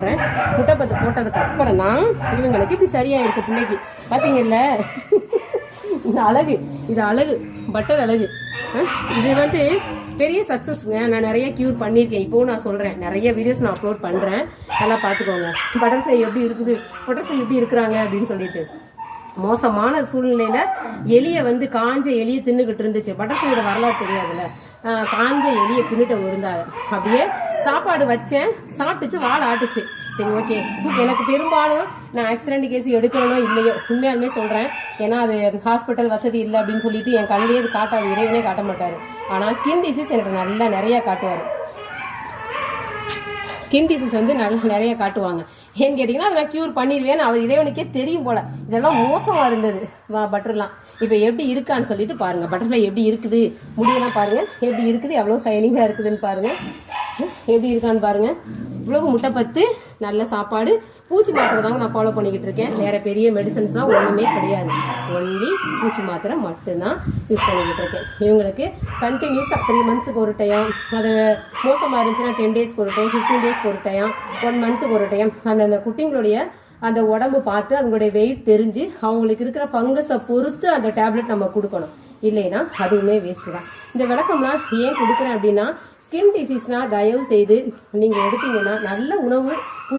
முட்டை பத்து போட்டதுக்கு அப்புறம் தான் இவங்களுக்கு இப்படி சரியா இருக்கு பிள்ளைக்கு. பாத்தீங்கல்ல, இந்த அழகு, இது அழகு, பட்டர் அழகு. இது வந்து பெரிய சக்சஸ்ங்க. நான் நிறைய கியூர் பண்ணியிருக்கேன். இப்போ நான் சொல்றேன், நிறைய வீடியோஸ் நான் அப்லோட் பண்றேன், நல்லா பாத்துக்கோங்க. பட்டர்ஃப்ளை எப்படி இருக்குது, பட்டர்ஃப்ளை எப்படி இருக்கிறாங்க அப்படின்னு சொல்லிட்டு. மோசமான சூழ்நிலையில எலிய வந்து காஞ்ச எலிய தின்னுகிட்டு இருந்துச்சு. பட்டர்ஃப்ளையோட வரலாறு தெரியாதுல்ல. காஞ்ச எலிய தின்னுட்டு இருந்தாங்க. அப்படியே சாப்பாடு வச்சேன், சாப்பிட்டுச்சு, வாழை ஆட்டுச்சு. சரி, ஓகே. எனக்கு பெரும்பாலும் நான் ஆக்சிடென்ட் கேஸ் எடுக்கிறனோ இல்லையோ, உண்மையாலுமே சொல்றேன், ஏன்னா அது ஹாஸ்பிட்டல் வசதி இல்லை அப்படின்னு சொல்லிட்டு என் கண்ணிலே அது காட்டாது, இறைவனே காட்ட மாட்டாரு. ஆனா ஸ்கின் டிசீஸ் எனக்கு நல்லா நிறைய காட்டுவாரு. ஸ்கின் டிசீஸ் வந்து நல்லா நிறைய காட்டுவாங்க. ஏன்னு கேட்டீங்கன்னா அதை நான் கியூர் பண்ணிடுவேன்னு அவர் இறைவனுக்கே தெரியும் போல. இதெல்லாம் மோசமா இருந்தது பட்டர்லாம். இப்ப எப்படி இருக்கான்னு சொல்லிட்டு பாருங்க. பட்டர்ஃப்ளை எப்படி இருக்குது, முடியெல்லாம் பாருங்க எப்படி இருக்குது, எவ்வளவு ஷைனிங்கா இருக்குதுன்னு பாருங்க, எப்படி இருக்கான்னு பாருங்க. இவ்வளவு முட்டை பத்து, நல்ல சாப்பாடு, பூச்சி மாத்திரை தாங்க நான் ஃபாலோ பண்ணிக்கிட்டு இருக்கேன். வேற பெரிய மெடிசன்ஸ்லாம் ஒண்ணுமே கிடையாது. ஒன்லி பூச்சி மாத்திரை மட்டும்தான் யூஸ் பண்ணிக்கிட்டு இருக்கேன். இவங்களுக்கு கண்டினியூஸா 3 மந்த்ஸுக்கு ஒரு டைம், அது மோசமா இருந்துச்சுன்னா 10 டேஸ்க்கு ஒரு டைம், 15 டேஸ்க்கு ஒரு டைம், 1 மந்த்துக்கு ஒரு டைம், அந்த குட்டிங்களுடைய அந்த உடம்பு பார்த்து அதனுடைய வெயிட் தெரிஞ்சு அவங்களுக்கு இருக்கிற பங்கஸை பொறுத்து அந்த டேப்லெட் நம்ம கொடுக்கணும். இல்லைன்னா அதுவுமே வேஸ்ட் தான். இந்த விளக்கம்லாம் ஏன் கொடுக்குறேன் அப்படின்னா, ஸ்கின் டிசீஸ்னா தயவு செய்து நீங்க எடுத்தீங்கன்னா நல்ல உணவு